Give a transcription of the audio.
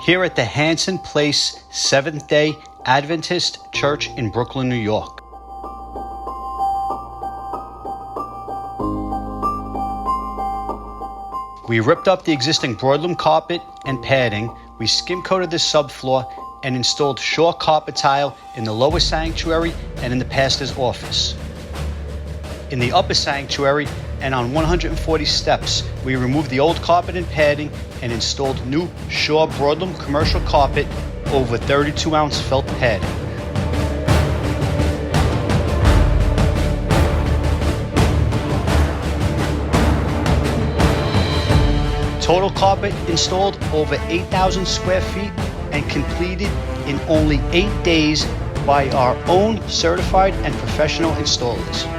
here at the Hanson Place Seventh-day Adventist Church in Brooklyn, New York. We ripped up the existing broadloom carpet and padding, we skim coated the subfloor, and installed shore carpet tile in the lower sanctuary and in the pastor's office. In the upper sanctuary and on 140 steps, we removed the old carpet and padding and installed new shore broadloom commercial carpet over 32-ounce felt padding. Total carpet installed over 8,000 square feet and completed in only 8 days by our own certified and professional installers.